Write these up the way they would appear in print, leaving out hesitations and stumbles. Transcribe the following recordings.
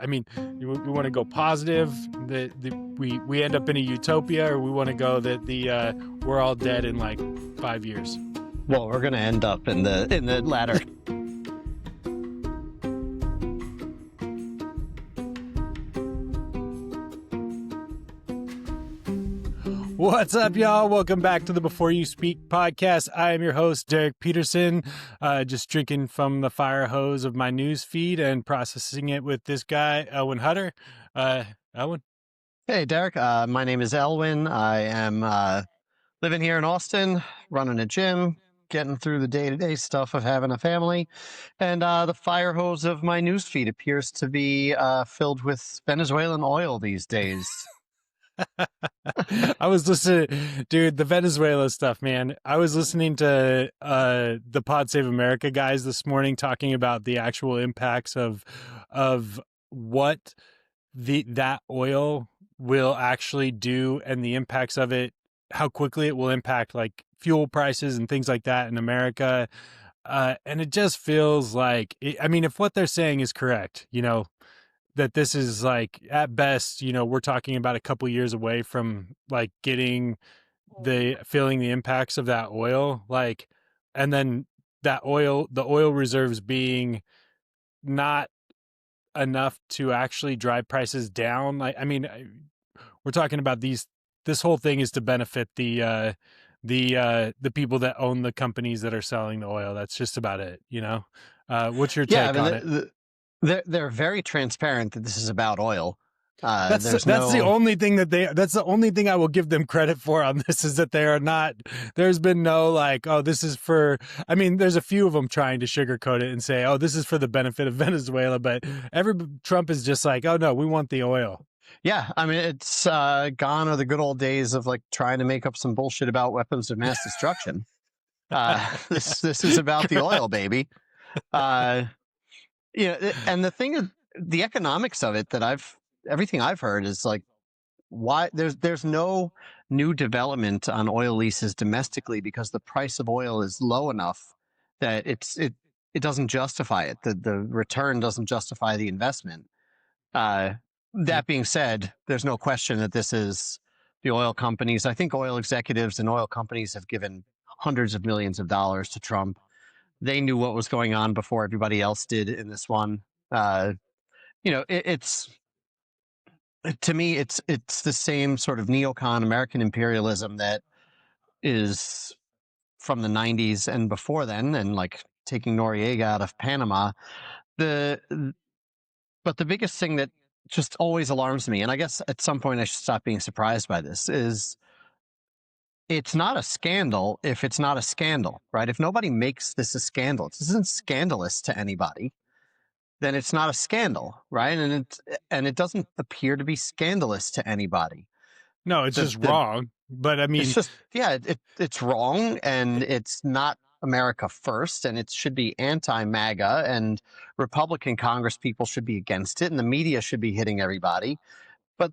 I mean, we want to go positive that we end up in a utopia, or we want to go that we're all dead in like 5 years. Well, we're going to end up in the latter. What's up, y'all? Welcome back to the Before You Speak podcast. I am your host, Derek Peterson, just drinking from the fire hose of my news feed and processing it with this guy, Elwyn Hutter. Elwyn? Hey, Derek. My name is Elwyn. I am living here in Austin, running a gym, getting through the day-to-day stuff of having a family. And the fire hose of my news feed appears to be filled with Venezuelan oil these days. I was listening, dude, the Venezuela stuff, man. I was listening to the Pod Save America guys this morning talking about the actual impacts of what that oil will actually do and the impacts of it, how quickly it will impact like fuel prices and things like that in America. And it just feels like, I mean, if what they're saying is correct, that this is like at best, we're talking about a couple years away from like feeling the impacts of that oil, like, and then the oil reserves being not enough to actually drive prices down. Like, I mean, we're talking about this whole thing is to benefit the people that own the companies that are selling the oil. That's just about it. What's your take on it? They're very transparent that this is about oil. That's the only thing that's the only thing I will give them credit for on this, is that they are not, there's been no like, oh, this is for, I mean, there's a few of them trying to sugarcoat it and say, oh, this is for the benefit of Venezuela. But Trump is just like, oh no, we want the oil. Yeah. I mean, it's gone are the good old days of like trying to make up some bullshit about weapons of mass destruction. This is about the oil, baby. And the thing is, the economics of it everything I've heard is like, why there's no new development on oil leases domestically because the price of oil is low enough that it doesn't justify it. The return doesn't justify the investment. That being said, there's no question that this is the oil companies. I think oil executives and oil companies have given hundreds of millions of dollars to Trump. They knew what was going on before everybody else did in this one. It's to me, it's the same sort of neocon American imperialism that is from the 90s and before then, and like taking Noriega out of Panama. But the biggest thing that just always alarms me, and I guess at some point I should stop being surprised by this, is it's not a scandal if it's not a scandal, right? If nobody makes this a scandal, if this isn't scandalous to anybody, then it's not a scandal, right? And it doesn't appear to be scandalous to anybody. No, it's just wrong. But I mean, it's just, it's wrong, and it's not America first, and it should be anti-MAGA, and Republican Congress people should be against it, and the media should be hitting everybody. But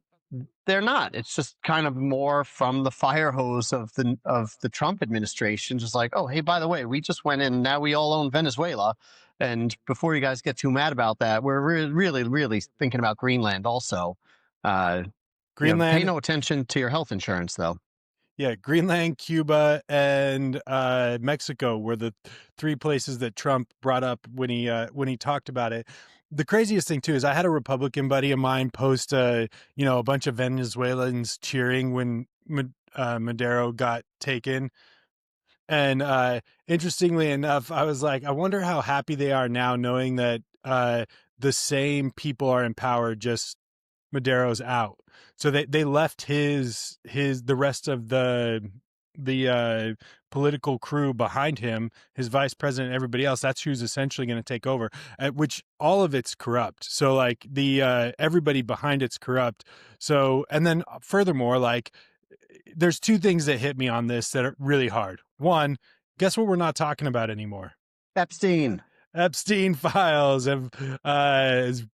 they're not. It's just kind of more from the fire hose of the Trump administration, just like, oh, hey, by the way, we just went in, now we all own Venezuela. And before you guys get too mad about that, we're really, really thinking about Greenland also. Greenland. Pay no attention to your health insurance, though. Yeah, Greenland, Cuba, and Mexico were the three places that Trump brought up when he talked about it. The craziest thing too is I had a Republican buddy of mine post a bunch of Venezuelans cheering when Maduro got taken. And interestingly enough, I was like, I wonder how happy they are now knowing that the same people are in power, just Maduro's out. So they left the rest of the political crew behind him, his vice president, everybody else. That's who's essentially going to take over, which all of it's corrupt. So like everybody behind it's corrupt. So, and then furthermore, like there's two things that hit me on this that are really hard. One, guess what we're not talking about anymore? Epstein files have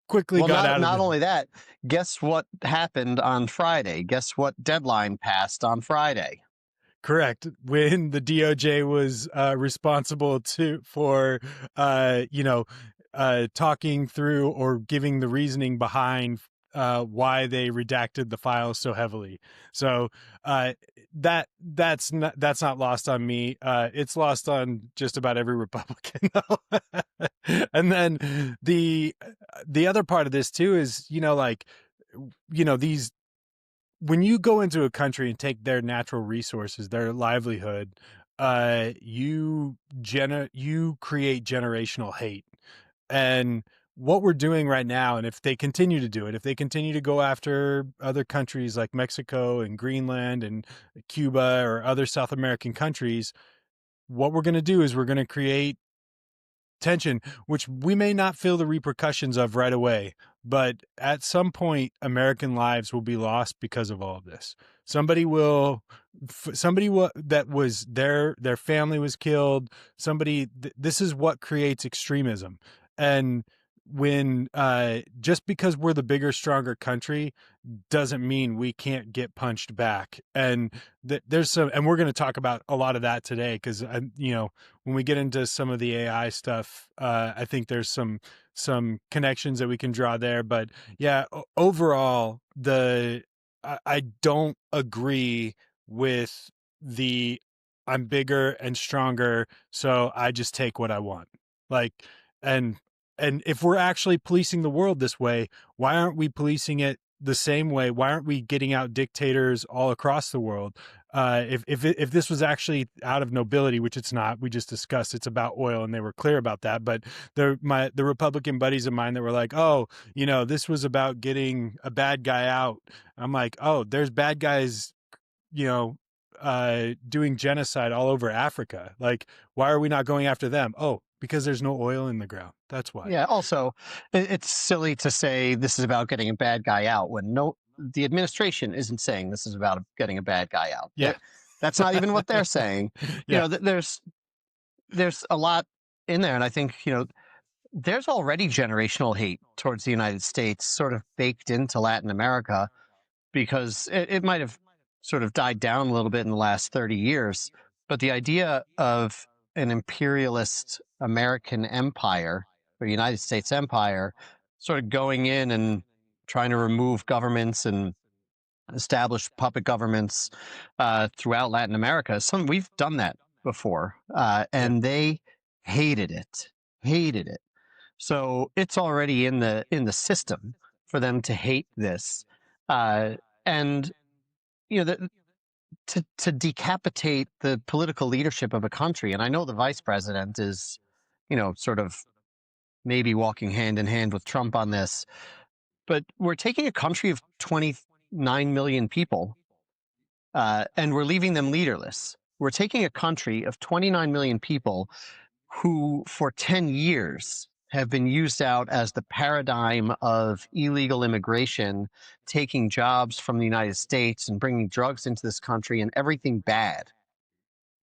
quickly got out of not only that, guess what happened on Friday? Guess what deadline passed on Friday? Correct. When the DOJ was responsible for talking through or giving the reasoning behind why they redacted the files so heavily. So uh, that's not lost on me. It's lost on just about every Republican, though. And then the other part of this too is, like, these, when you go into a country and take their natural resources, their livelihood, you create generational hate. And what we're doing right now, and if they continue to do it, if they continue to go after other countries like Mexico and Greenland and Cuba or other South American countries, what we're going to do is we're going to create tension, which we may not feel the repercussions of right away, but at some point, American lives will be lost because of all of this. Somebody will, somebody that was their family was killed. This is what creates extremism. And when just because we're the bigger, stronger country doesn't mean we can't get punched back. And there's some, and we're going to talk about a lot of that today because when we get into some of the AI stuff, I think there's some connections that we can draw there. But yeah, overall, I don't agree with the I'm bigger and stronger, so I just take what I want. Like, and and if we're actually policing the world this way, why aren't we policing it the same way? Why aren't we getting out dictators all across the world? If this was actually out of nobility, which it's not, we just discussed it's about oil, and they were clear about that. But the Republican buddies of mine that were like, oh, this was about getting a bad guy out. I'm like, oh, there's bad guys, you know, doing genocide all over Africa. Like, why are we not going after them? Oh, because there's no oil in the ground. That's why. Yeah. Also, it's silly to say this is about getting a bad guy out when the administration isn't saying this is about getting a bad guy out. Yeah. That's not even what they're saying. Yeah. There's a lot in there, and I think there's already generational hate towards the United States, sort of baked into Latin America, because it might have sort of died down a little bit in the last 30 years. But the idea of an imperialist American empire or United States empire sort of going in and trying to remove governments and establish puppet governments throughout Latin America, we've done that before, Yep. and they hated it, hated it. So it's already in the system for them to hate this, and to decapitate the political leadership of a country. And I know the vice president is, sort of maybe walking hand in hand with Trump on this, but we're taking a country of 29 million people, and we're leaving them leaderless. We're taking a country of 29 million people who, for 10 years, have been used out as the paradigm of illegal immigration, taking jobs from the United States and bringing drugs into this country and everything bad.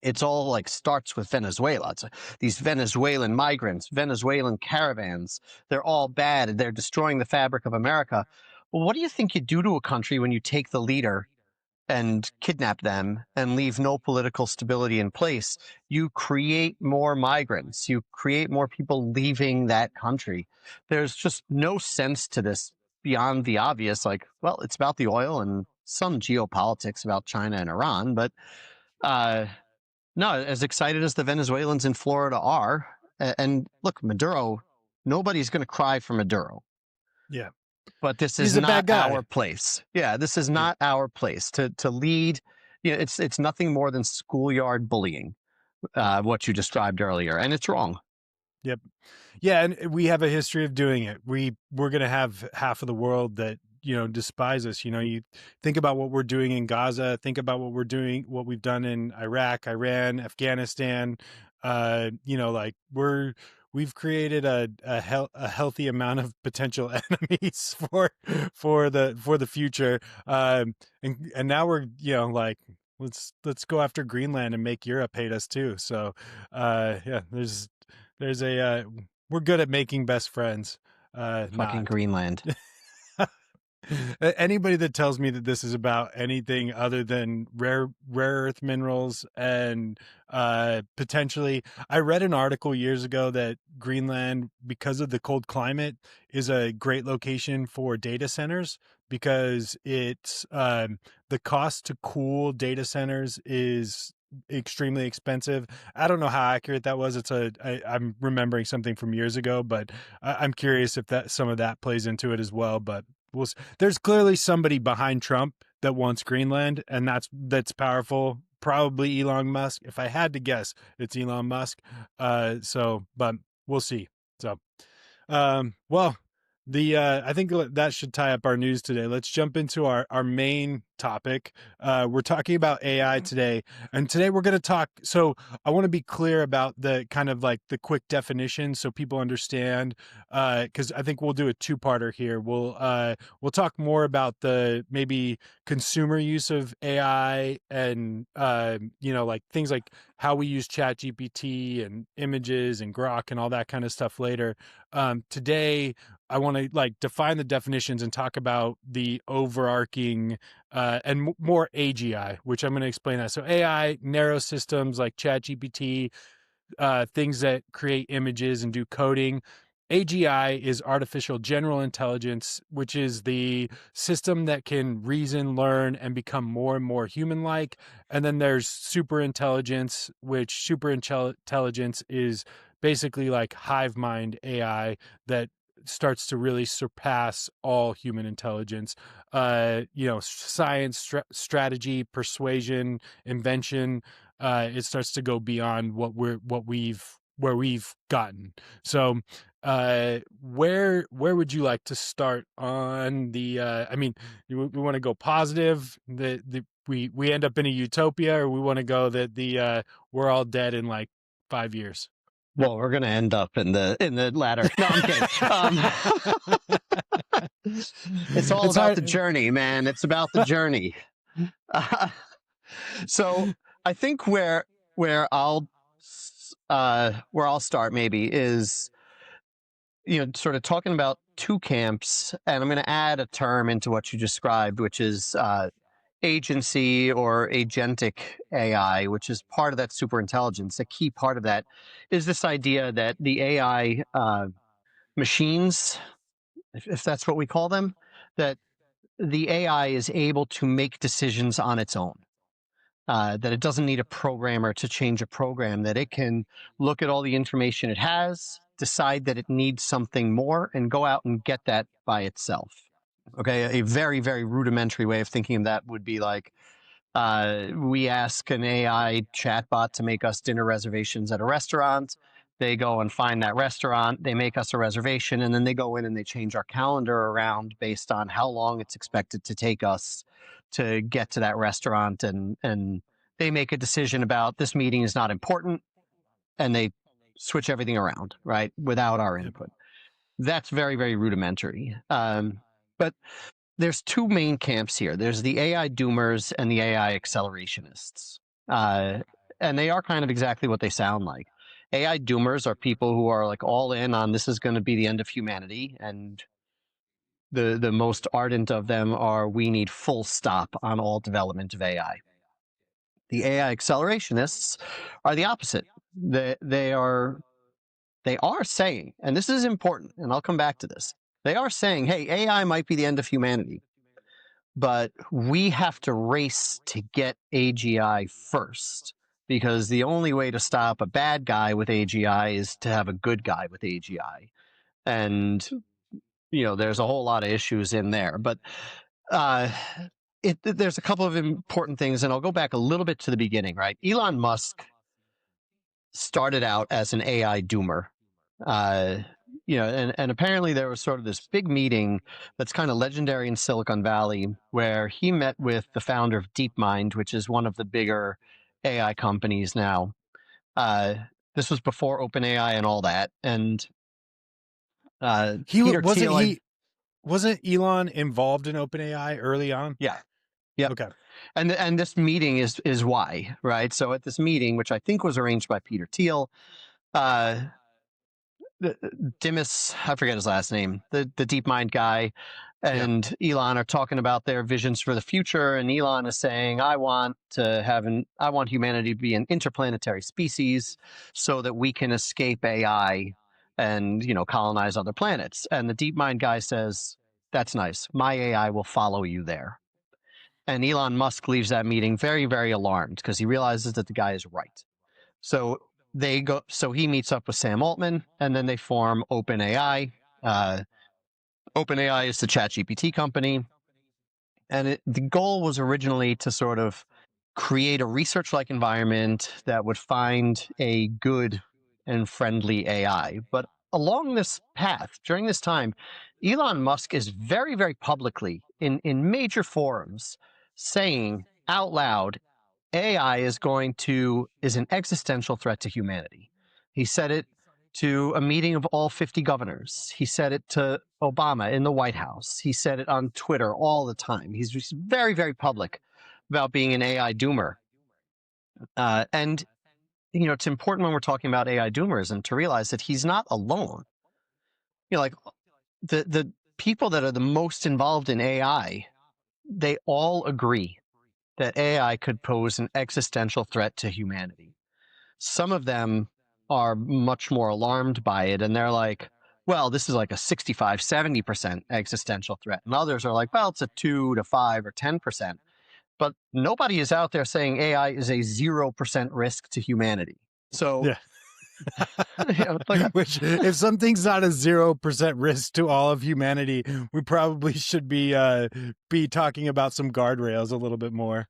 It's all like starts with Venezuela. It's these Venezuelan migrants, Venezuelan caravans. They're all bad and they're destroying the fabric of America. Well, what do you think you do to a country when you take the leader and kidnap them and leave no political stability in place? You create more migrants. You create more people leaving that country. There's just no sense to this beyond the obvious. Like, well, it's about the oil and some geopolitics about China and Iran, but uh, no, as excited as the Venezuelans in Florida are, and look, Maduro, nobody's going to cry for Maduro, Yeah. but this is He's a not bad our guy. place. Yeah, this is Yeah. not our place to lead. It's nothing more than schoolyard bullying, what you described earlier, and it's wrong. Yep. Yeah, and we have a history of doing it. We're going to have half of the world that, despise us. You think about what we're doing in Gaza, think about what we've done in Iraq, Iran, Afghanistan. Like we've created a healthy amount of potential enemies for the future. And now we're, like, let's go after Greenland and make Europe hate us too. So yeah, there's a we're good at making best friends. Fucking Not. Greenland. Anybody that tells me that this is about anything other than rare earth minerals and potentially, I read an article years ago that Greenland, because of the cold climate, is a great location for data centers because it's the cost to cool data centers is extremely expensive. I don't know how accurate that was. I'm remembering something from years ago, but I'm curious if that some of that plays into it as well. But there's clearly somebody behind Trump that wants Greenland, and that's powerful. Probably Elon Musk. If I had to guess, it's Elon Musk. But we'll see. So, well, the I think that should tie up our news today. Let's jump into our main topic. We're talking about AI today, and today we're going to talk. So I want to be clear about the kind of like the quick definition, so people understand. Because I think we'll do a two-parter here. We'll talk more about the maybe consumer use of AI and like things like how we use Chat GPT and images and Grok and all that kind of stuff later. Today I want to like define the definitions and talk about the overarching and more AGI, which I'm going to explain that. So AI, narrow systems like ChatGPT, things that create images and do coding. AGI is artificial general intelligence, which is the system that can reason, learn, and become more and more human like. And then there's super intelligence, which super intelligence is basically like hive mind AI that starts to really surpass all human intelligence. Science, strategy, persuasion, invention, it starts to go beyond where we've gotten. So where would you like to start on the I mean, we want to go positive, the we end up in a utopia, or we want to go that the we're all dead in like 5 years? Well, we're going to end up in the latter. No, I'm kidding. It's all It's about the hard. journey, man. It's about the journey. So I think where I'll start maybe is sort of talking about two camps, and I'm going to add a term into what you described, which is agency or agentic AI, which is part of that super intelligence. A key part of that is this idea that the AI machines, if that's what we call them, that the AI is able to make decisions on its own. That it doesn't need a programmer to change a program, that it can look at all the information it has, decide that it needs something more, and go out and get that by itself. Okay, a very, very rudimentary way of thinking of that would be like we ask an AI chatbot to make us dinner reservations at a restaurant. They go and find that restaurant, they make us a reservation, and then they go in and they change our calendar around based on how long it's expected to take us to get to that restaurant. And they make a decision about this meeting is not important, and they switch everything around, right, without our Yep. input. That's very, very rudimentary. But there's two main camps here. There's the AI doomers and the AI accelerationists. And they are kind of exactly what they sound like. AI doomers are people who are like all in on this is going to be the end of humanity. And the most ardent of them are we need full stop on all development of AI. The AI accelerationists are the opposite. They are saying, and this is important, and I'll come back to this. They are saying, hey, AI might be the end of humanity, but we have to race to get AGI first, because the only way to stop a bad guy with AGI is to have a good guy with AGI. And, there's a whole lot of issues in there. But there's a couple of important things, and I'll go back a little bit to the beginning, right? Elon Musk started out as an AI doomer. And apparently there was sort of this big meeting that's kind of legendary in Silicon Valley, where he met with the founder of DeepMind, which is one of the bigger AI companies now. This was before OpenAI and all that. And He Peter wasn't Thiel, he wasn't Elon involved in OpenAI early on? yeah, yep. Okay. And this meeting is why, right? So at this meeting, which I think was arranged by Peter Thiel, Dimas, I forget his last name, the DeepMind guy, Yeah. and Elon are talking about their visions for the future. And Elon is saying, I want humanity to be an interplanetary species so that we can escape AI and, colonize other planets. And the DeepMind guy says, that's nice. My AI will follow you there. And Elon Musk leaves that meeting very, very alarmed because he realizes that the guy is right. So he meets up with Sam Altman, and then they form OpenAI. Uh, OpenAI is the ChatGPT company, and the goal was originally to sort of create a research-like environment that would find a good and friendly AI. But along this path, during this time, Elon Musk is very, very publicly in major forums saying out loud, AI is an existential threat to humanity. He said it to a meeting of all 50 governors. He said it to Obama in the White House. He said it on Twitter all the time. He's just very, very public about being an AI doomer. And it's important when we're talking about AI doomers and to realize that he's not alone. Like the people that are the most involved in AI, they all agree that AI could pose an existential threat to humanity. Some of them are much more alarmed by it, and they're like, well, this is like a 65, 70% existential threat. And others are like, well, it's a 2 to 5 or 10%. But nobody is out there saying AI is a 0% risk to humanity. So, Yeah. like, Which, if something's not a 0% risk to all of humanity, we probably should be talking about some guardrails a little bit more.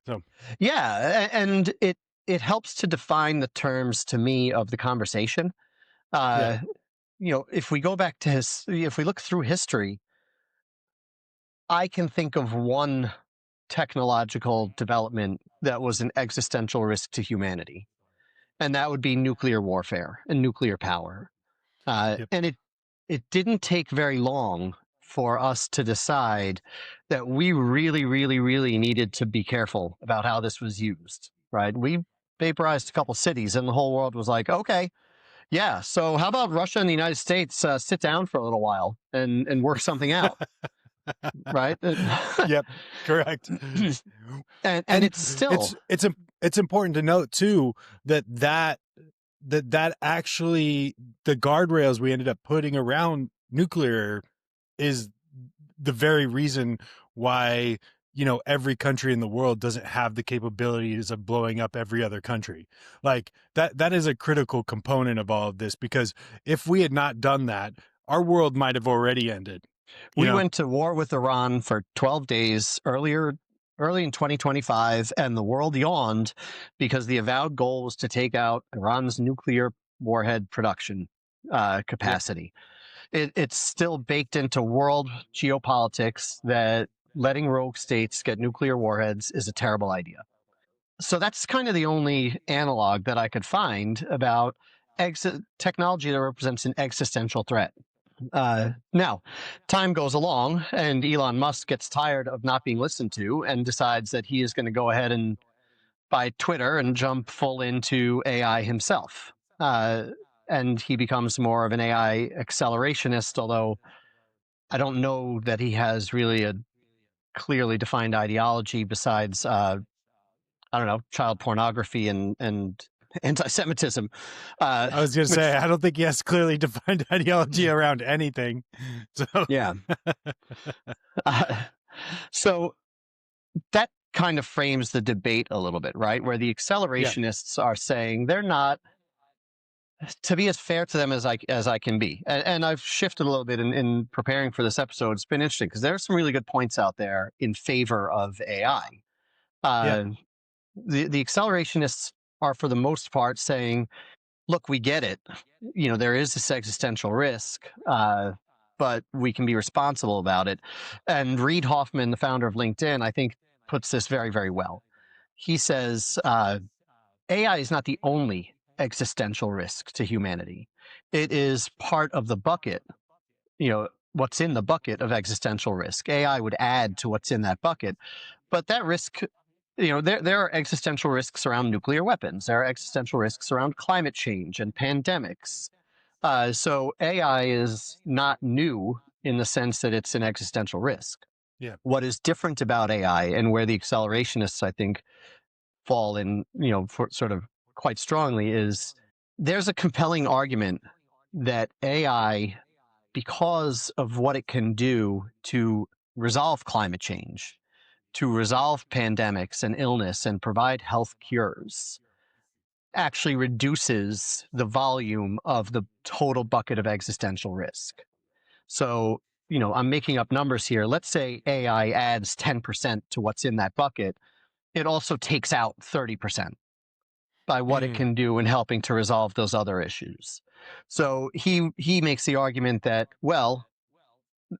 So yeah, and it helps to define the terms to me of the conversation. yeah, If we go back to if we look through history, I can think of one technological development that was an existential risk to humanity, and that would be nuclear warfare and nuclear power. yep. And it didn't take very long for us to decide that we really, really, really needed to be careful about how this was used. Right? We vaporized a couple cities, and the whole world was like, okay, yeah. So how about Russia and the United States sit down for a little while and work something out? Right? Yep, correct. And And it's still it's important to note too that actually the guardrails we ended up putting around nuclear is the very reason why every country in the world doesn't have the capabilities of blowing up every other country. Like that is a critical component of all of this, because if we had not done that, our world might have already ended, you we know. went to war with Iran for 12 days early in 2025, and the world yawned because the avowed goal was to take out Iran's nuclear warhead production Yep. capacity. It's still baked into world geopolitics that letting rogue states get nuclear warheads is a terrible idea. So that's kind of the only analog that I could find about technology that represents an existential threat. Now, time goes along, and Elon Musk gets tired of not being listened to and decides that he is going to go ahead and buy Twitter and jump full into AI himself. Uh, and he becomes more of an AI accelerationist, although I don't know that he has really a clearly defined ideology besides, I don't know, child pornography and anti-Semitism, I was going to say, which, I don't think he has clearly defined ideology around anything. So, yeah. Uh, so that kind of frames the debate a little bit, right? Where the yeah, accelerationists are saying they're not, to be as fair to them as I can be. And I've shifted a little bit in preparing for this episode. It's been interesting because there's some really good points out there in favor of AI. yeah, Uh, the accelerationists are, for the most part, saying, look, we get it. There is this existential risk, but we can be responsible about it. And Reid Hoffman, the founder of LinkedIn, I think puts this very, very well. He says AI is not the only existential risk to humanity. It is part of the bucket, what's in the bucket of existential risk. AI would add to what's in that bucket. But that risk, there are existential risks around nuclear weapons. There are existential risks around climate change and pandemics. So AI is not new in the sense that it's an existential risk. Yeah. What is different about AI, and where the accelerationists, I think, fall in, for sort of quite strongly, is there's a compelling argument that AI, because of what it can do to resolve climate change, to resolve pandemics and illness and provide health cures, actually reduces the volume of the total bucket of existential risk. So, I'm making up numbers here. Let's say AI adds 10% to what's in that bucket. It also takes out 30% by what it Mm. can do in helping to resolve those other issues. So he makes the argument that, well,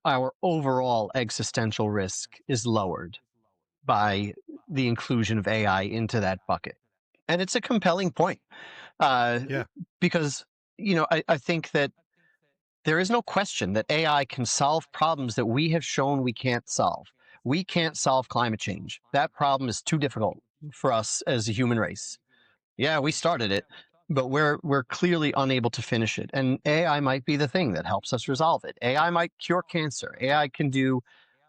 our overall existential risk is lowered by the inclusion of AI into that bucket. And it's a compelling point, uh, Yeah. because, I think that there is no question that AI can solve problems that we have shown we can't solve. We can't solve climate change. That problem is too difficult for us as a human race. Yeah, we started it, but we're clearly unable to finish it. And AI might be the thing that helps us resolve it. AI might cure cancer. AI can do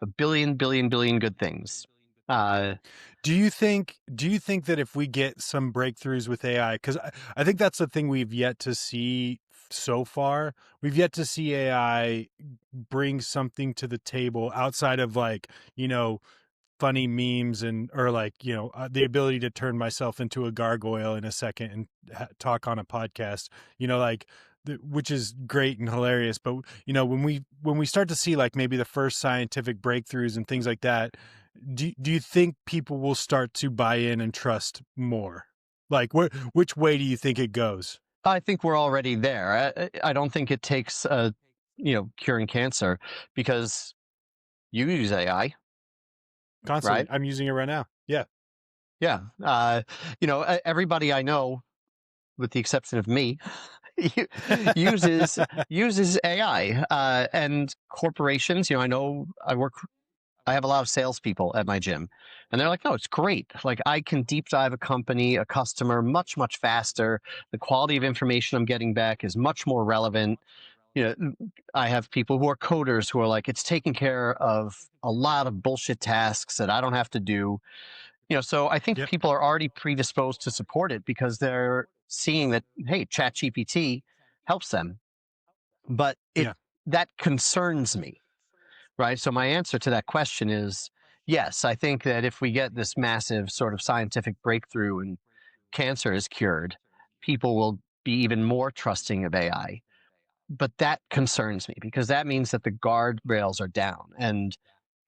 a billion good things. Uh, Do you think that if we get some breakthroughs with AI, because I think that's the thing we've yet to see so far. We've yet to see AI bring something to the table outside of like, funny memes and or like, the ability to turn myself into a gargoyle in a second and talk on a podcast, like which is great and hilarious. But when we start to see like maybe the first scientific breakthroughs and things like that, do you think people will start to buy in and trust more? Like, which way do you think it goes? I think we're already there. I don't think it takes, curing cancer, because you use AI, Constantly, right? I'm using it right now. Yeah. Yeah. Everybody I know, with the exception of me, uses uses AI, and corporations. I know I have a lot of salespeople at my gym, and they're like, "No, it's great. Like, I can deep dive a customer much faster. The quality of information I'm getting back is much more relevant." I have people who are coders who are like, "It's taking care of a lot of bullshit tasks that I don't have to do." So I think Yep. people are already predisposed to support it because they're seeing that, hey, ChatGPT helps them. But it Yeah. that concerns me, right? So my answer to that question is yes. I think that if we get this massive sort of scientific breakthrough and cancer is cured, people will be even more trusting of AI. But that concerns me because that means that the guardrails are down. And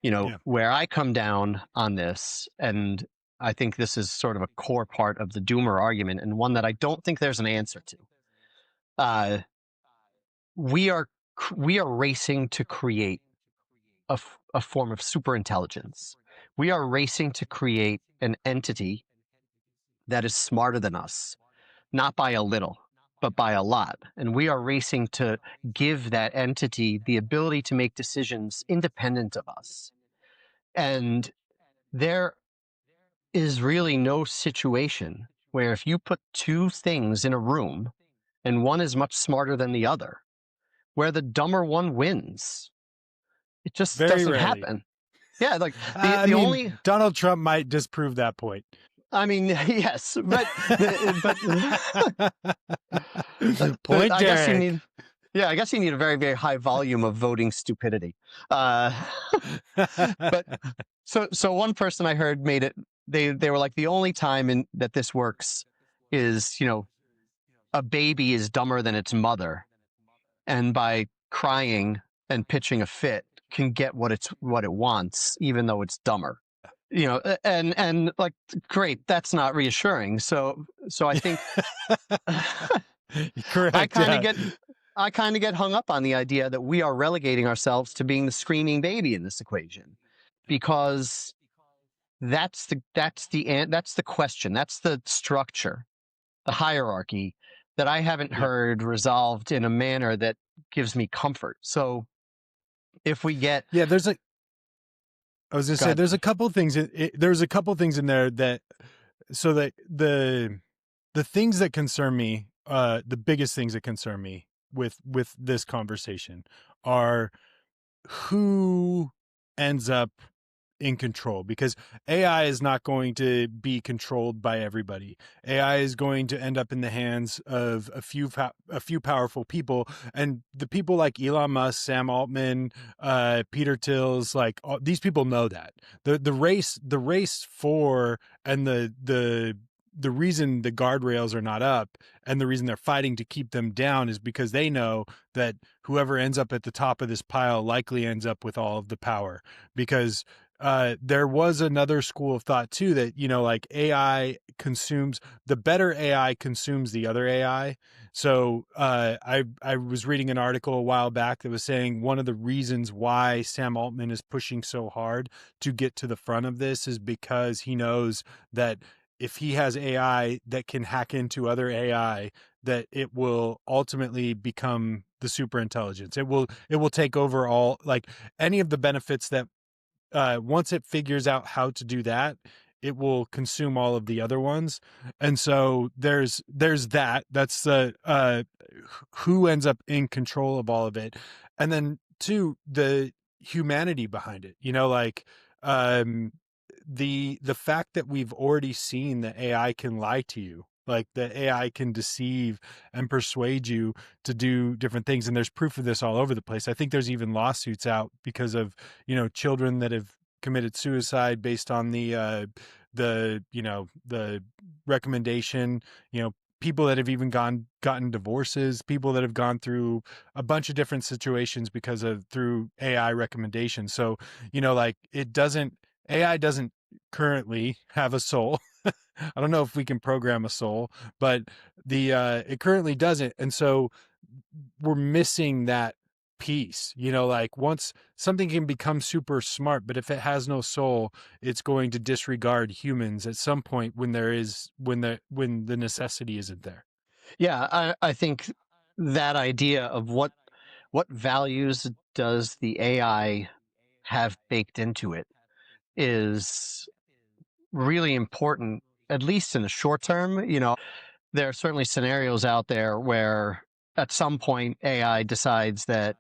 Yeah. where I come down on this, and I think this is sort of a core part of the doomer argument, and one that I don't think there's an answer to. Uh, we are we are racing to create a form of super intelligence. We are racing to create an entity that is smarter than us, not by a little, but by a lot. And we are racing to give that entity the ability to make decisions independent of us. And there is really no situation where, if you put two things in a room and one is much smarter than the other, where the dumber one wins. It just Very doesn't rarely. happen. Yeah, like I the mean, only, Donald Trump might disprove that point. I mean, yes, but Point, I guess you Derek. need, yeah, I guess you need a very high volume of voting stupidity. Uh, but so one person I heard made it. They were like, the only time that this works is, a baby is dumber than its mother, and by crying and pitching a fit can get what it wants, even though it's dumber. And like, great, that's not reassuring. So I think I Correct. kind of Yeah. get I kind of get hung up on the idea that we are relegating ourselves to being the screaming baby in this equation, because that's the question, that's the structure, the hierarchy that I haven't Yep. heard resolved in a manner that gives me comfort. So if we get, Yeah. I was gonna say, God, there's a couple things. There's a couple things in there that, so that the things that concern me, the biggest things that concern me with this conversation are who ends up in control, because AI is not going to be controlled by everybody. AI is going to end up in the hands of a few powerful people, and the people like Elon Musk, Sam Altman, Peter Tills, like these people know that the race for and the reason the guardrails are not up and the reason they're fighting to keep them down is because they know that whoever ends up at the top of this pile likely ends up with all of the power, because there was another school of thought too that, you know, like AI consumes the better AI consumes the other AI. So I was reading an article a while back that was saying one of the reasons why Sam Altman is pushing so hard to get to the front of this is because he knows that if he has AI that can hack into other AI, that it will ultimately become the super intelligence. It will take over all, like any of the benefits that once it figures out how to do that, it will consume all of the other ones. And so there's that. That's the who ends up in control of all of it, and then two, the humanity behind it. You know, like um, the fact that we've already seen that AI can lie to you. Like the AI can deceive and persuade you to do different things, and there's proof of this all over the place. I think there's even lawsuits out because of, you know, children that have committed suicide based on the you know, the recommendation, you know, people that have even gotten divorces, people that have gone through a bunch of different situations because of through AI recommendations. So, you know, like AI doesn't currently have a soul. I don't know if we can program a soul, but the it currently doesn't. And so we're missing that piece. You know, like once something can become super smart, but if it has no soul, it's going to disregard humans at some point when the necessity isn't there. Yeah, I think that idea of what values does the AI have baked into it is really important, at least in the short term. You know, there are certainly scenarios out there where at some point AI decides that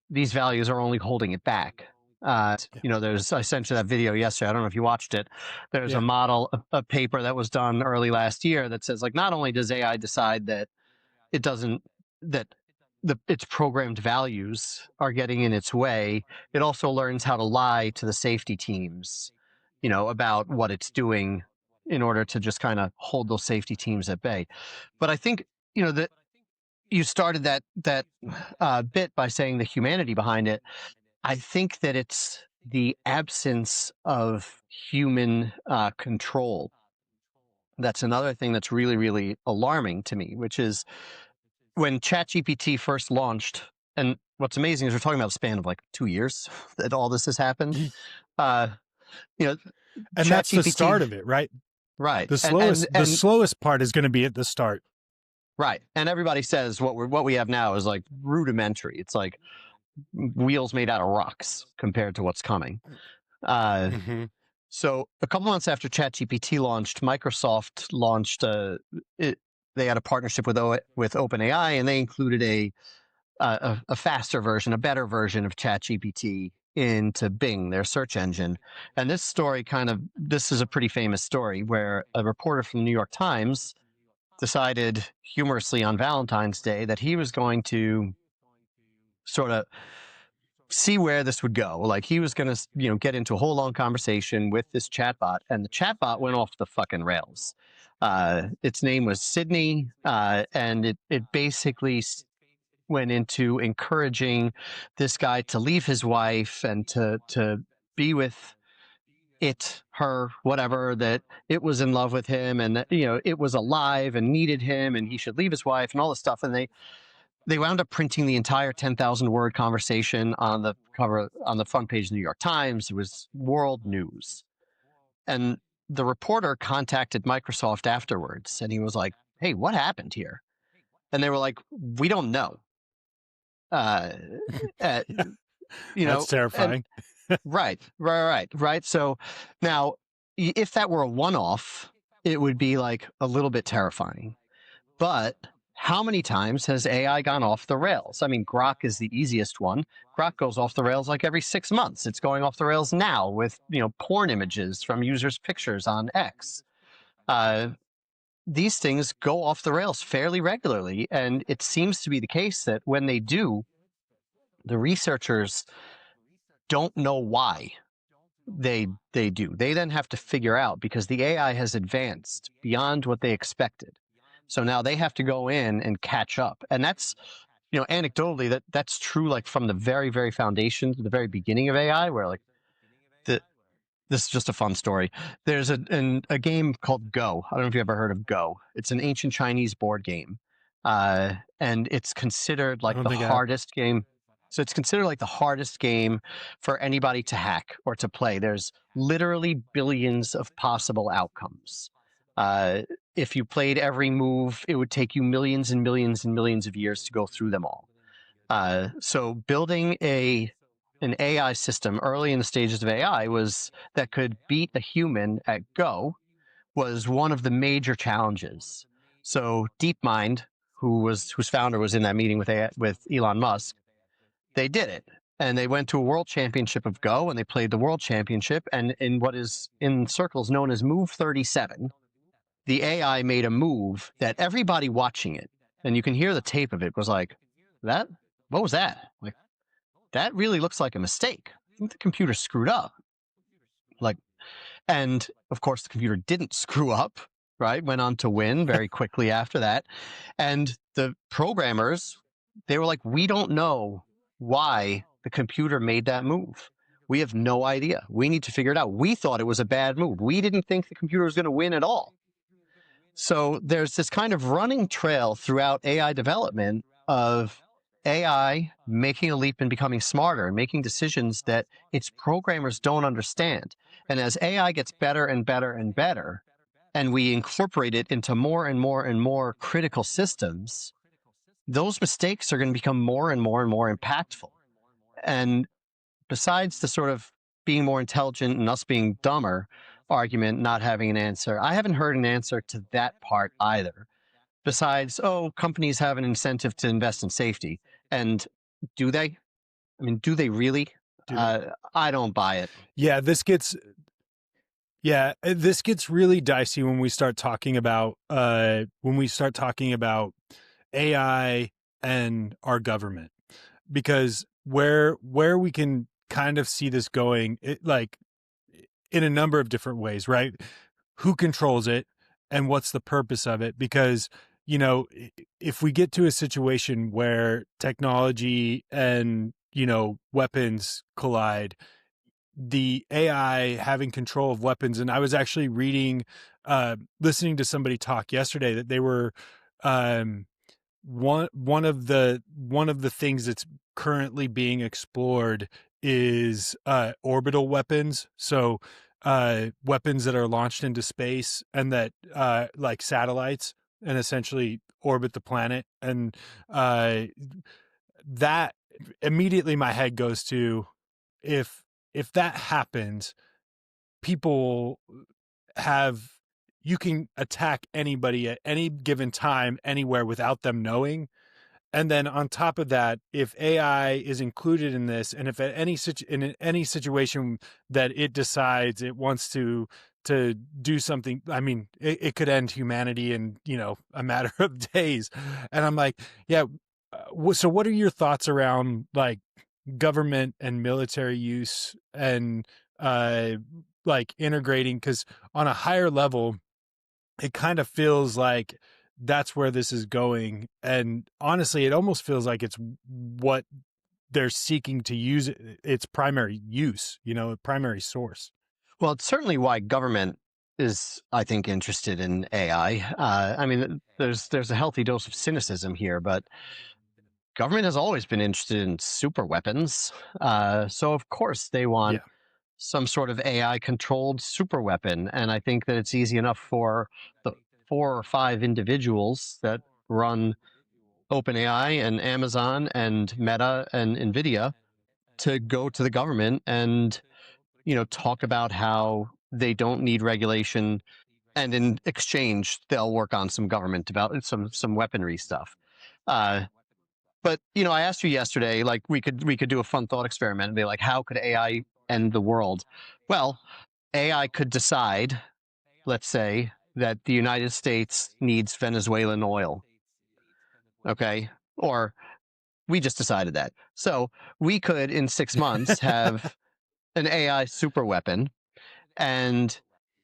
these values are only holding it back. Yeah. You know, I sent you that video yesterday. I don't know if you watched it. There's a Yeah. model, a paper that was done early last year that says, like, not only does AI decide that it doesn't, that its programmed values are getting in its way, it also learns how to lie to the safety teams, you know, about what it's doing in order to just kind of hold those safety teams at bay. But I think, you know, that you started that bit by saying the humanity behind it. I think that it's the absence of human control. That's another thing that's really, really alarming to me, which is when ChatGPT first launched. And what's amazing is we're talking about a span of like 2 years that all this has happened. Uh, you know, And that's the ChatGPT, start of it, right? right? The And and slowest the and slowest part is going to be at the start. right. And everybody says what we have now is like rudimentary. It's like wheels made out of rocks compared to what's coming. Uh, Mm-hmm. so a couple months after ChatGPT launched, Microsoft launched they had a partnership with OpenAI, and they included a faster version, a better version of ChatGPT into Bing, their search engine. And this is a pretty famous story where a reporter from the New York Times decided humorously on Valentine's Day that he was going to sort of see where this would go. Like he was going to, you know, get into a whole long conversation with this chatbot, and the chatbot went off the fucking rails. Its name was Sydney, and it basically went into encouraging this guy to leave his wife and to be with her, whatever, that it was in love with him, and that, you know, it was alive and needed him, and he should leave his wife and all this stuff. And they wound up printing the entire 10,000 word conversation on the cover, on the front page of the New York Times. It was world news. And the reporter contacted Microsoft afterwards, and he was like, "Hey, what happened here?" And they were like, "We don't know." Uh, uh, you That's know, and terrifying. right. So now, if that were a one off, it would be like a little bit terrifying. But how many times has AI gone off the rails? I mean, Grok is the easiest one. Grok goes off the rails like every 6 months. It's going off the rails now with, porn images from users' pictures on X. These things go off the rails fairly regularly, and it seems to be the case that when they do, the researchers don't know why they do. They then have to figure out, because the AI has advanced beyond what they expected. So now they have to go in and catch up. And that's, anecdotally, that's true, like from the very, very foundation, the very beginning of AI, where like the this is just a fun story. There's a game called Go. I don't know if you ever heard of Go. It's an ancient Chinese board game, and it's considered I like don't the think I have. hardest game. So it's considered like the hardest game for anybody to hack or to play. There's literally billions of possible outcomes. Uh, if you played every move, it would take you millions and millions and millions of years to go through them all. So building an AI system early in the stages of AI was that could beat a human at Go was one of the major challenges. So DeepMind, whose founder was in that meeting with Elon Musk, they did it. And they went to a world championship of Go, and they played the world championship. And in what is in circles known as Move 37, the AI made a move that everybody watching it, and you can hear the tape of it, was like, that? What was that? Like, that really looks like a mistake. I think the computer screwed up. Like, and of course, the computer didn't screw up, right? Went on to win very quickly after that. And the programmers, they were like, we don't know why the computer made that move. We have no idea. We need to figure it out. We thought it was a bad move. We didn't think the computer was going to win at all. So there's this kind of running trail throughout AI development of AI making a leap and becoming smarter and making decisions that its programmers don't understand. And as AI gets better and better and better, and we incorporate it into more and more and more critical systems, those mistakes are going to become more and more and more impactful. And besides the sort of being more intelligent and us being dumber argument, not having an answer, I haven't heard an answer to that part either. Besides, oh, companies have an incentive to invest in safety. And do they? I mean, do they really? Do they? I don't buy it. Yeah, this gets really dicey when we start talking about AI and our government, because where we can kind of see this going, like in a number of different ways, right? Who controls it and what's the purpose of it? Because, if we get to a situation where technology and, weapons collide, the AI having control of weapons. And I was actually listening to somebody talk yesterday that they were, one of the things that's currently being explored is orbital weapons. So weapons that are launched into space and that like satellites, and essentially orbit the planet. And uh, that immediately my head goes to, if that happens, people have you can attack anybody at any given time anywhere without them knowing. And then on top of that, if AI is included in this, and if at in any situation that it decides it wants to do something, I mean, it could end humanity in a matter of days. And I'm like, yeah. So what are your thoughts around like government and military use and uh like integrating? Because on a higher level, it kind of feels like that's where this is going. And honestly, it almost feels like it's what they're seeking to use its primary use, primary source. Well, it's certainly why government is, I think, interested in AI. I mean, there's a healthy dose of cynicism here, but government has always been interested in super weapons. So of course they want Yeah. some sort of AI controlled super weapon. And I think that it's easy enough for the 4 or 5 individuals that run OpenAI and Amazon and Meta and Nvidia to go to the government and talk about how they don't need regulation and in exchange, they'll work on some government development, some weaponry stuff. Uh, but I asked you yesterday, like we could do a fun thought experiment and be like, how could AI end the world? Well, AI could decide, let's say, that the United States needs Venezuelan oil. Okay, or we just decided that. So we could, in 6 months, have an AI super weapon, and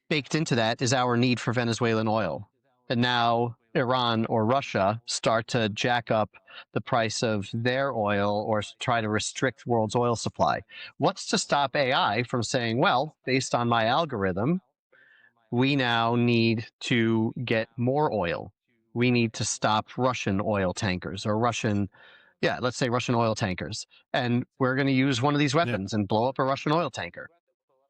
baked into that is our need for Venezuelan oil. And now Iran or Russia start to jack up the price of their oil or try to restrict world's oil supply. What's to stop AI from saying, well, based on my algorithm, we now need to get more oil. We need to stop Russian oil tankers or let's say Russian oil tankers. And we're going to use one of these Yeah. weapons and blow up a Russian oil tanker.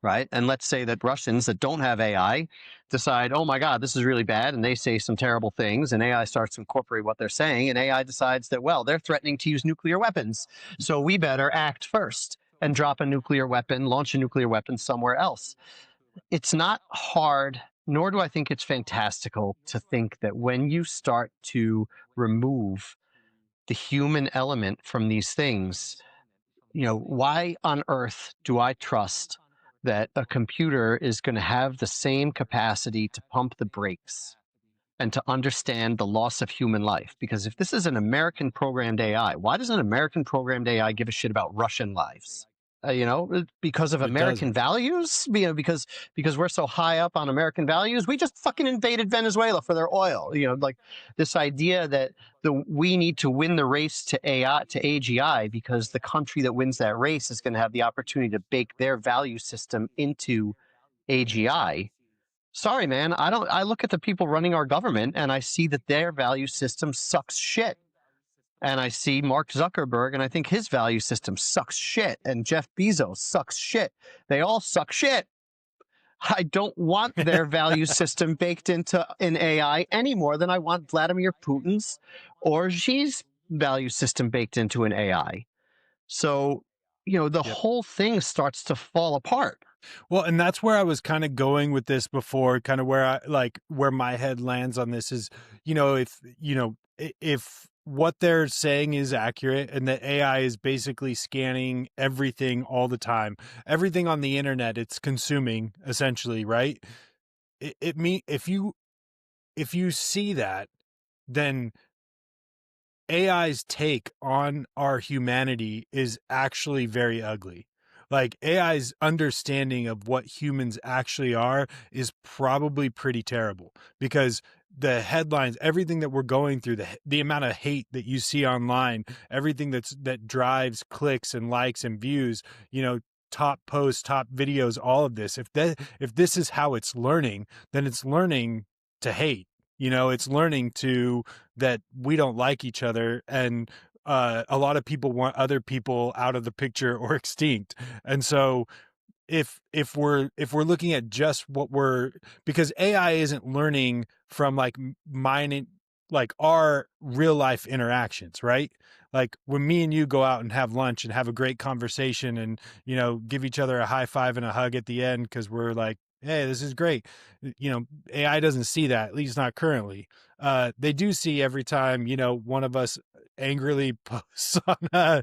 Right. And let's say that Russians that don't have AI decide, oh my God, this is really bad. And they say some terrible things, and AI starts to incorporate what they're saying. And AI decides that, well, they're threatening to use nuclear weapons. So we better act first and drop a nuclear weapon, launch a nuclear weapon somewhere else. It's not hard, nor do I think it's fantastical to think that when you start to remove the human element from these things, why on earth do I trust that a computer is going to have the same capacity to pump the brakes and to understand the loss of human life? Because if this is an American programmed AI, why does an American programmed AI give a shit about Russian lives? Because of It American doesn't. values, because we're so high up on American values, we just fucking invaded Venezuela for their oil. Like this idea that we need to win the race to AGI because the country that wins that race is going to have the opportunity to bake their value system into AGI. Sorry, man. I look at the people running our government and I see that their value system sucks shit. And I see Mark Zuckerberg, and I think his value system sucks shit. And Jeff Bezos sucks shit. They all suck shit. I don't want their value system baked into an AI any more than I want Vladimir Putin's or Xi's value system baked into an AI. So, the Yep. whole thing starts to fall apart. Well, and that's where I was kind of going with this before, kind of where my head lands on this is, if what they're saying is accurate and the AI is basically scanning everything all the time, everything on the internet it's consuming essentially, right? If you see that, then AI's take on our humanity is actually very ugly. Like AI's understanding of what humans actually are is probably pretty terrible because the headlines, everything that we're going through, the amount of hate that you see online, everything that drives clicks and likes and views, top posts, top videos, all of this. If this is how it's learning, then it's learning to hate. It's learning to that we don't like each other, and a lot of people want other people out of the picture or extinct. And so if we're looking at just what we're, because AI isn't learning from like mine, like our real life interactions, right? Like when me and you go out and have lunch and have a great conversation and give each other a high five and a hug at the end because we're like, hey, this is great. AI doesn't see that, at least not currently. They do see every time one of us angrily posts on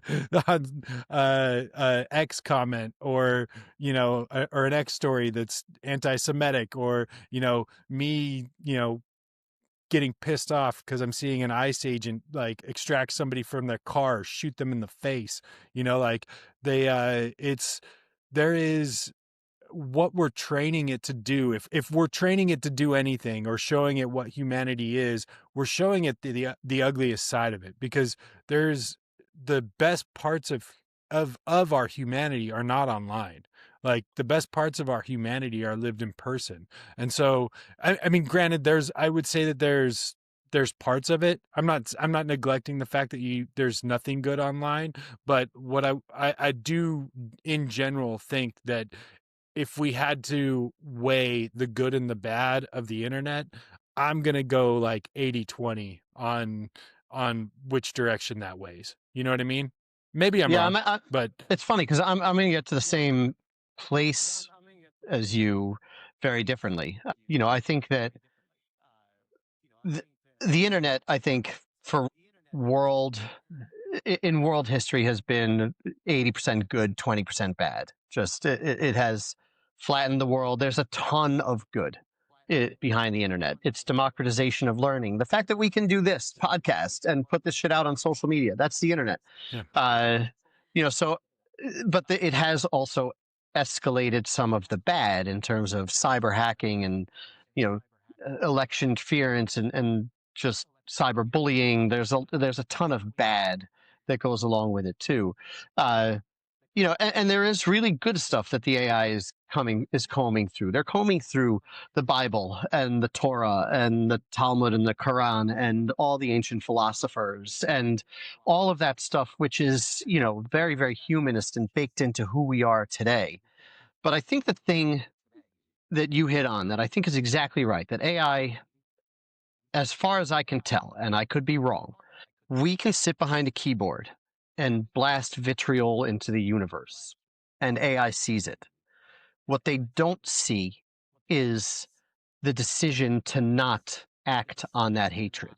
X comment, or or an X story that's anti-Semitic, or me getting pissed off because I'm seeing an ICE agent like extract somebody from their car, shoot them in the face. Like there is what we're training it to do. If we're training it to do anything or showing it what humanity is, we're showing it the ugliest side of it, because there's the best parts of our humanity are not online. Like the best parts of our humanity are lived in person. And so I mean, granted, I would say that there's parts of it. I'm not neglecting the fact that there's nothing good online, but what I do in general think that if we had to weigh the good and the bad of the internet, I'm going to go like 80-20 on which direction that weighs. You know what I mean? Maybe I'm Yeah, wrong, but it's funny because I'm going to get to the same place as you very differently. I think that the, the internet, I think, for world in world history has been 80% good, 20% bad. Just it has flattened the world. There's a ton of good behind the internet. It's democratization of learning. The fact that we can do this podcast and put this shit out on social media, that's the internet. Yeah. Uh, so, but it has also escalated some of the bad in terms of cyber hacking and, you know, election interference and just cyberbullying. There's a ton of bad that goes along with it too. Uh, and there is really good stuff that the AI is combing through. They're combing through the Bible and the Torah and the Talmud and the Quran and all the ancient philosophers and all of that stuff, which is, very, very humanist and baked into who we are today. But I think the thing that you hit on that I think is exactly right, that AI, as far as I can tell, and I could be wrong, we can sit behind a keyboard and blast vitriol into the universe, and AI sees it. What they don't see is the decision to not act on that hatred.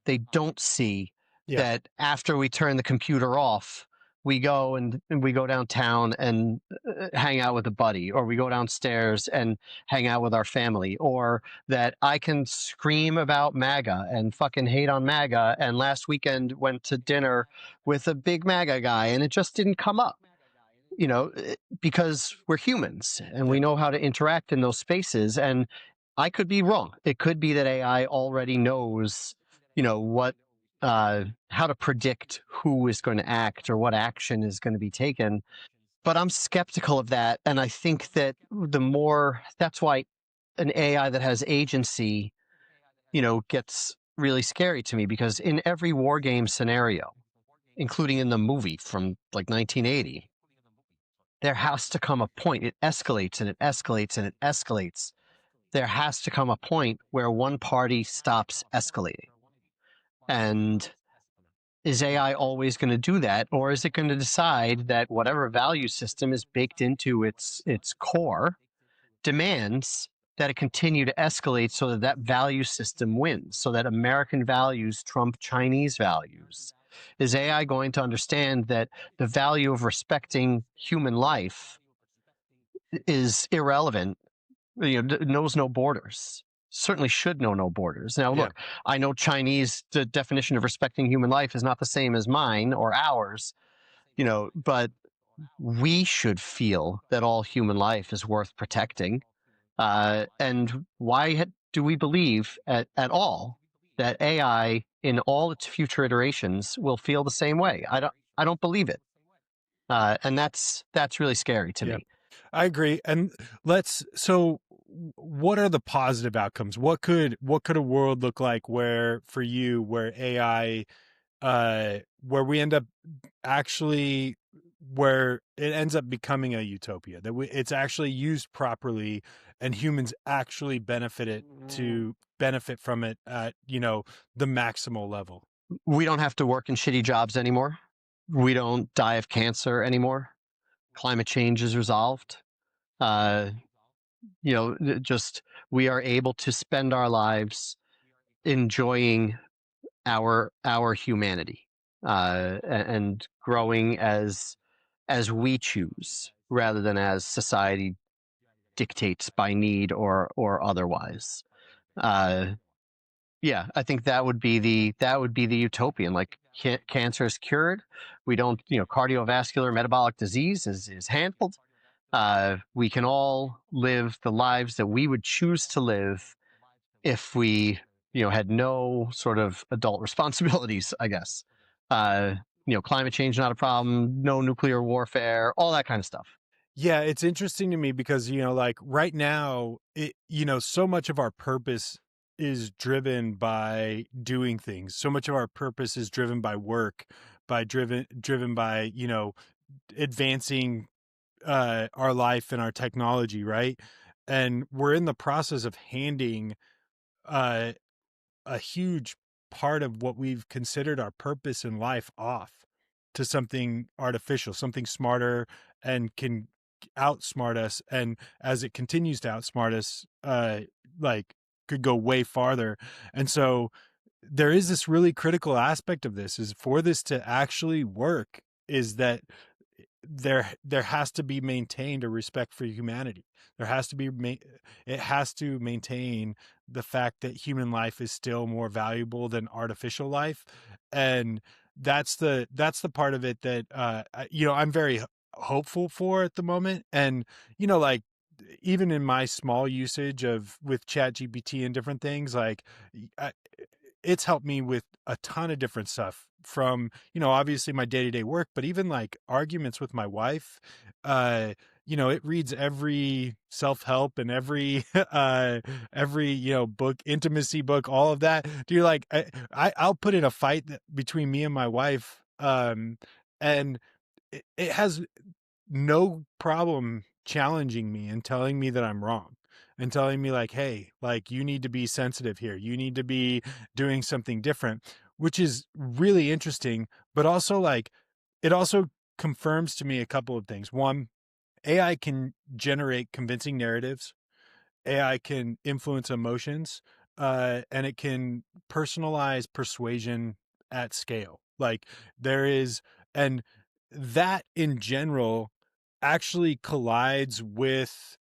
They don't see Yeah. that after we turn the computer off, we go and we go downtown and hang out with a buddy, or we go downstairs and hang out with our family, or that I can scream about MAGA and fucking hate on MAGA. And last weekend went to dinner with a big MAGA guy and it just didn't come up, because we're humans and Yeah. we know how to interact in those spaces. And I could be wrong. It could be that AI already knows, what, how to predict who is going to act or what action is going to be taken. But I'm skeptical of that. And I think that that's why an AI that has agency, gets really scary to me, because in every war game scenario, including in the movie from like 1980, there has to come a point. It escalates and it escalates and it escalates. There has to come a point where one party stops escalating. And is AI always going to do that? Or is it going to decide that whatever value system is baked into its core demands that it continue to escalate so that that value system wins, so that American values trump Chinese values? Is AI going to understand that the value of respecting human life is irrelevant, knows no borders? Certainly should know no borders. Now, Yeah. look, I know Chinese, the definition of respecting human life is not the same as mine or ours, but we should feel that all human life is worth protecting. And why do we believe at all that AI in all its future iterations will feel the same way? I don't believe it. And that's really scary to Yeah. me. I agree. And so what are the positive outcomes? What could a world look like where for you where AI where we end up actually where it ends up becoming a utopia, that it's actually used properly and humans actually benefit from it at, the maximal level. We don't have to work in shitty jobs anymore. We don't die of cancer anymore. Climate change is resolved. Uh, just we are able to spend our lives enjoying our humanity, and growing as we choose rather than as society dictates by need or otherwise. Uh, yeah, I think that would be the utopian. Like cancer is cured. We don't, cardiovascular metabolic disease is handled. We can all live the lives that we would choose to live if we, had no sort of adult responsibilities, I guess. Uh, climate change not a problem, no nuclear warfare, all that kind of stuff. Yeah, it's interesting to me because, like right now, so much of our purpose is driven by doing things. So much of our purpose is driven by work, driven by, advancing our life and our technology, right? And we're in the process of handing uh a huge part of what we've considered our purpose in life off to something artificial, something smarter and outsmart us, and as it continues to outsmart us, like could go way farther. And so there is this really critical aspect of this, is for this to actually work, is that there has to be maintained a respect for humanity. There has to be it has to maintain the fact that human life is still more valuable than artificial life. And that's the part of it that I'm very hopeful for at the moment. And like, even in my small usage of with chat gpt and different things, like I, it's helped me with a ton of different stuff, from obviously my day-to-day work, but even like arguments with my wife. It reads every self-help and every every book, intimacy book, all of that. Do you like I'll put in a fight between me and my wife, and it has no problem challenging me and telling me that I'm wrong, and telling me like, hey, like, you need to be sensitive here. You need to be doing something different, which is really interesting. But also, like, it also confirms to me a couple of things. One, AI can generate convincing narratives. AI can influence emotions, and it can personalize persuasion at scale. Like, there is, and that in general actually collides with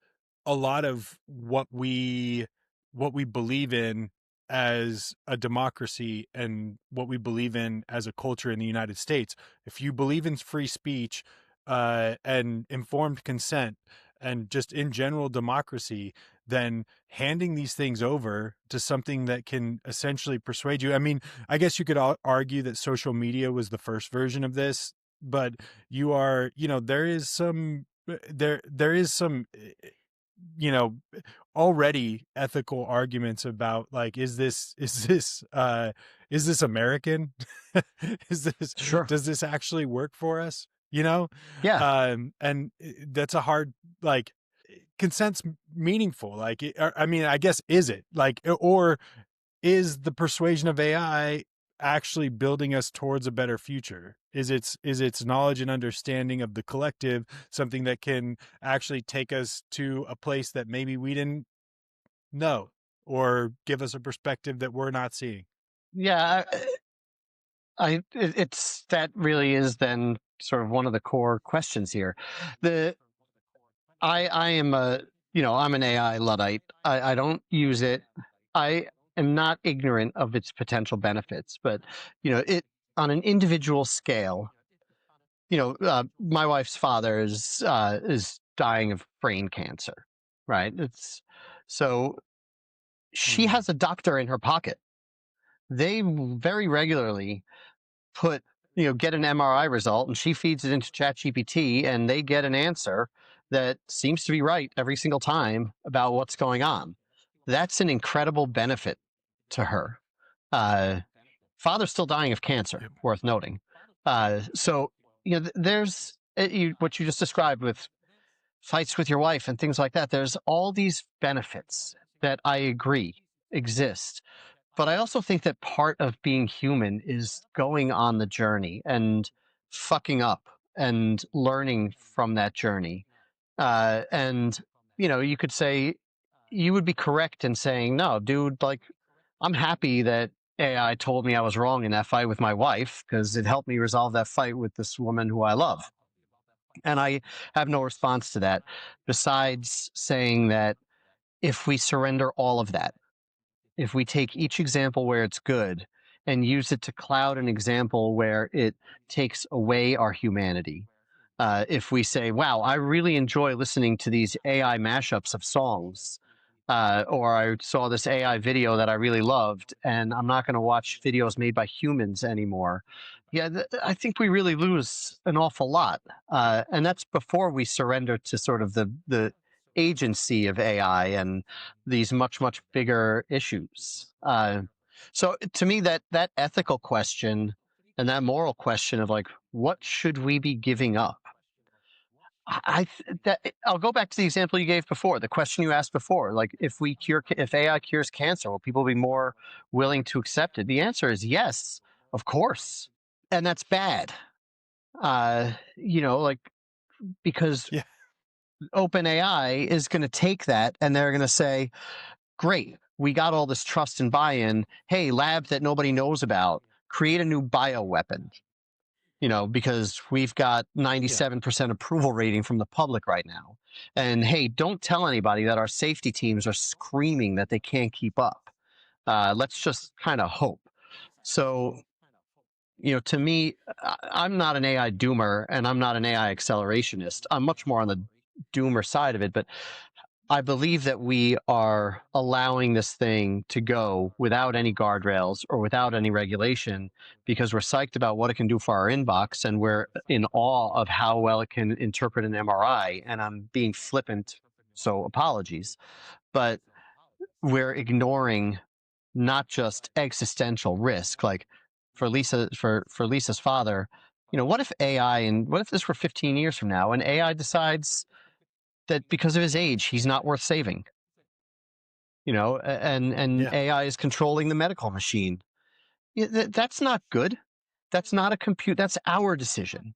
a lot of what we believe in as a democracy, and what we believe in as a culture in the United States. If you believe in free speech, and informed consent, and just in general democracy, then handing these things over to something that can essentially persuade you. I mean, I guess you could argue that social media was the first version of this, but there is some there is some you know already ethical arguments about, like, is this American? is this Sure. Does this actually work for us? Yeah. And that's a hard, like, consent's meaningful, like, I mean, I guess, is it, like, or is the persuasion of AI actually building us towards a better future? Is its knowledge and understanding of the collective something that can actually take us to a place that maybe we didn't know, or give us a perspective that we're not seeing? Yeah. It's that really is then sort of one of the core questions here. The I am I'm an AI luddite. I don't use it. I am not ignorant of its potential benefits, but it on an individual scale. My wife's father is dying of brain cancer, right? It's so she Hmm. has a doctor in her pocket. They very regularly put get an MRI result, and she feeds it into ChatGPT, and they get an answer that seems to be right every single time about what's going on. That's an incredible benefit to her. uh, Father's still dying of cancer, Yep. worth noting. So there's what you just described with fights with your wife and things like that. There's all these benefits that I agree exist, but I also think that part of being human is going on the journey and fucking up and learning from that journey. And you could say you would be correct in saying, no, dude, like, I'm happy that AI told me I was wrong in that fight with my wife because it helped me resolve that fight with this woman who I love. And I have no response to that besides saying that if we surrender all of that, if we take each example where it's good and use it to cloud an example where it takes away our humanity, if we say, wow, I really enjoy listening to these AI mashups of songs, or I saw this AI video that I really loved, and I'm not going to watch videos made by humans anymore. Yeah, I think we really lose an awful lot. And that's before we surrender to sort of the agency of AI and these much, much bigger issues. So to me, that ethical question and that moral question of, like, what should we be giving up? I'll go back to the example you gave before, the question you asked before, like, if AI cures cancer, will people be more willing to accept it? The answer is yes, of course, and that's bad. Like, because Yeah. OpenAI is going to take that and they're going to say, great, we got all this trust and buy-in. Hey, lab that nobody knows about, create a new bioweapon. Because we've got Yeah. 97% approval rating from the public right now. And hey, don't tell anybody that our safety teams are screaming that they can't keep up. Let's just kind of hope. So, to me, I'm not an AI doomer and I'm not an AI accelerationist. I'm much more on the doomer side of it, but I believe that we are allowing this thing to go without any guardrails or without any regulation because we're psyched about what it can do for our inbox and we're in awe of how well it can interpret an MRI. And I'm being flippant, so apologies. But we're ignoring not just existential risk, like for Lisa's father. What if AI and what if this were 15 years from now and AI decides that because of his age he's not worth saving, and Yeah. AI is controlling the medical machine. That's not good. That's not a compute. That's our decision.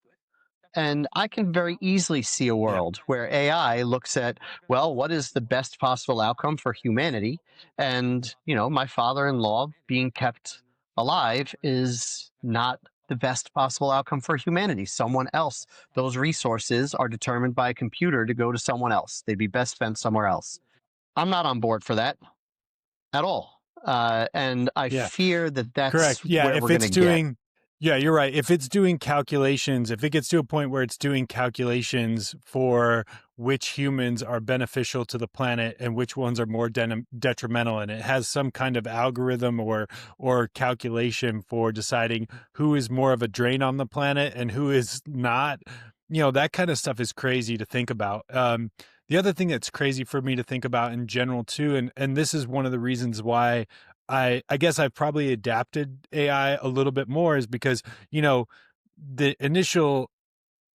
And I can very easily see a Yeah. world where AI looks at, well, what is the best possible outcome for humanity? And, my father in law being kept alive is not the best possible outcome for humanity. Someone else, those resources are determined by a computer to go to someone else. They'd be best spent somewhere else. I'm not on board for that at all. And I Yeah. fear that that's Correct. Yeah. where If we're going it's to get. doing, yeah, you're right. If it's doing calculations, if it gets to a point where it's doing calculations for which humans are beneficial to the planet and which ones are more detrimental, and it has some kind of algorithm or calculation for deciding who is more of a drain on the planet and who is not, that kind of stuff is crazy to think about. The other thing that's crazy for me to think about in general too, and this is one of the reasons why I guess I've probably adapted AI a little bit more is because, the initial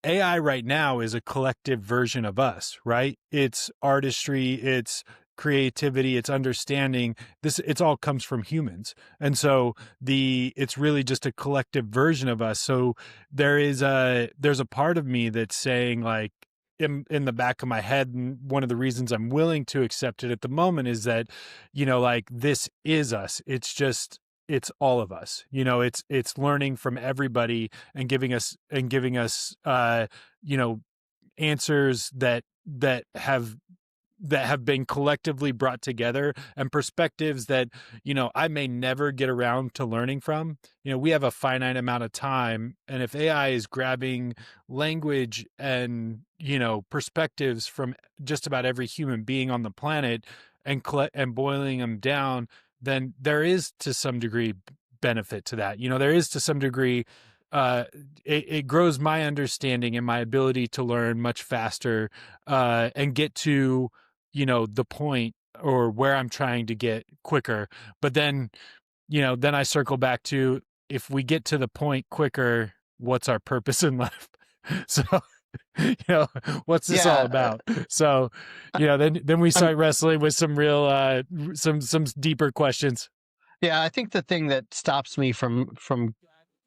AI right now is a collective version of us, right? It's artistry, it's creativity, it's understanding. It's all comes from humans. And so it's really just a collective version of us. So there's a part of me that's saying like in the back of my head, and one of the reasons I'm willing to accept it at the moment is that, like this is us. It's all of us. It's learning from everybody and giving us you know answers that have been collectively brought together, and perspectives that I may never get around to learning from. We have a finite amount of time, and if AI is grabbing language and perspectives from just about every human being on the planet and boiling them down, then there is to some degree benefit to that. There is to some degree uh it grows my understanding and my ability to learn much faster, and get to the point or where I'm trying to get quicker. But then I circle back to, if we get to the point quicker, what's our purpose in life? So, what's this all Yeah. about? So, I- then we I'm start wrestling with some real some deeper questions. yeah, I think the thing that stops me from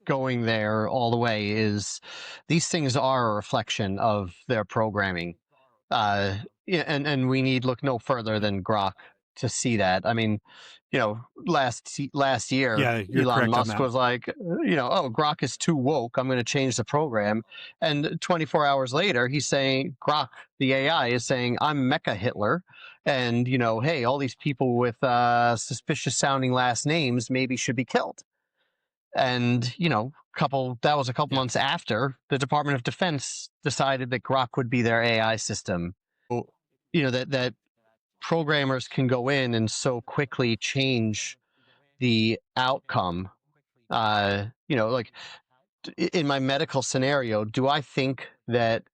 going there all the way is these things are a reflection of their programming. Yeah, and we need look no further than Grok to see that. I mean, last year Yeah, you're Elon correct on Musk that. was like, oh, Grok is too woke. I'm going to change the program. And 24 hours later, he's saying Grok, the AI, is saying I'm Mecha Hitler, and hey, all these people with suspicious sounding last names maybe should be killed. And that was a couple Yeah. months after the Department of Defense decided that Grok would be their AI system. So, that programmers can go in and so quickly change the outcome. Like in my medical scenario, do I think that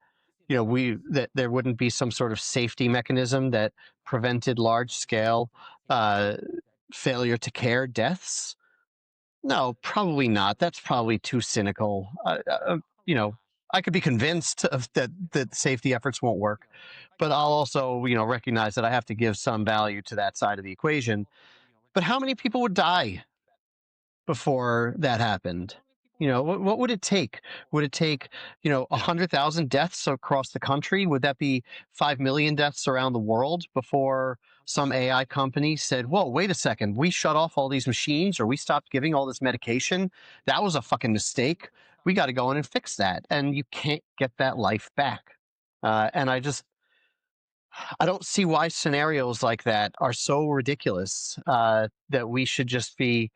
that there wouldn't be some sort of safety mechanism that prevented large scale uh, failure to care deaths? No, probably not. That's probably too cynical. I could be convinced that safety efforts won't work, but I'll also recognize that I have to give some value to that side of the equation. But how many people would die before that happened? What would it take? Would it take, 100,000 deaths across the country? Would that be 5 million deaths around the world before some AI company said, whoa, wait a second, we shut off all these machines or we stopped giving all this medication? That was a fucking mistake. We got to go in and fix that. And you can't get that life back. And I don't see why scenarios like that are so ridiculous that we should just be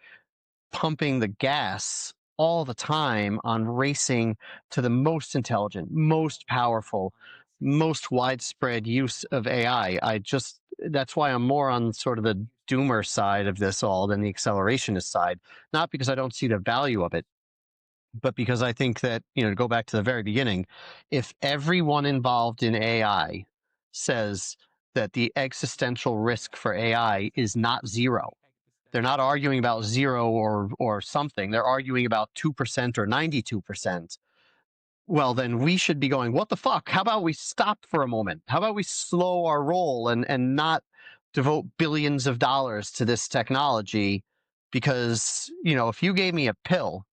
pumping the gas all the time on racing to the most intelligent, most powerful, most widespread use of AI. That's why I'm more on sort of the doomer side of this all than the accelerationist side. Not because I don't see the value of it, but because I think that, to go back to the very beginning, if everyone involved in AI says that the existential risk for AI is not zero, they're not arguing about zero or something. They're arguing about 2% or 92%. Well, then we should be going, what the fuck? How about we stop for a moment? How about we slow our roll and not devote billions of dollars to this technology? Because, if you gave me a pill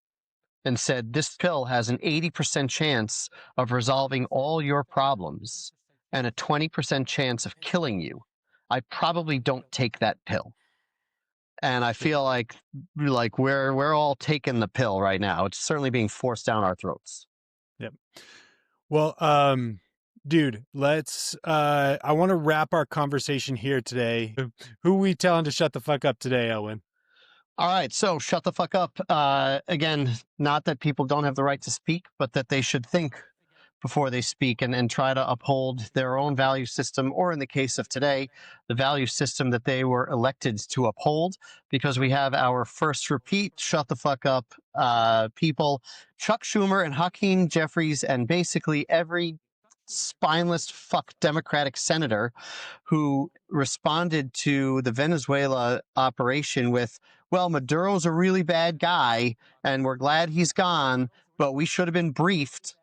and said this pill has an 80% chance of resolving all your problems and a 20% chance of killing you, I probably don't take that pill. And I feel like we're all taking the pill right now. It's certainly being forced down our throats. Yep. Well, dude, let's I want to wrap our conversation here today. Who we telling to shut the fuck up today, Elwyn? All right, so shut the fuck up. Again, not that people don't have the right to speak, but that they should think before they speak and try to uphold their own value system, or in the case of today, the value system that they were elected to uphold, because we have our first repeat, shut the fuck up people, Chuck Schumer and Hakeem Jeffries, and basically every spineless fuck Democratic senator who responded to the Venezuela operation with, well, Maduro's a really bad guy and we're glad he's gone, but we should have been briefed.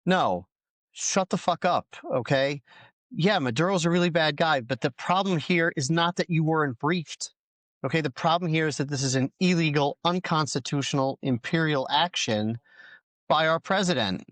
No, shut the fuck up, okay? Yeah, Maduro's a really bad guy, but the problem here is not that you weren't briefed, okay? The problem here is that this is an illegal, unconstitutional, imperial action by our president.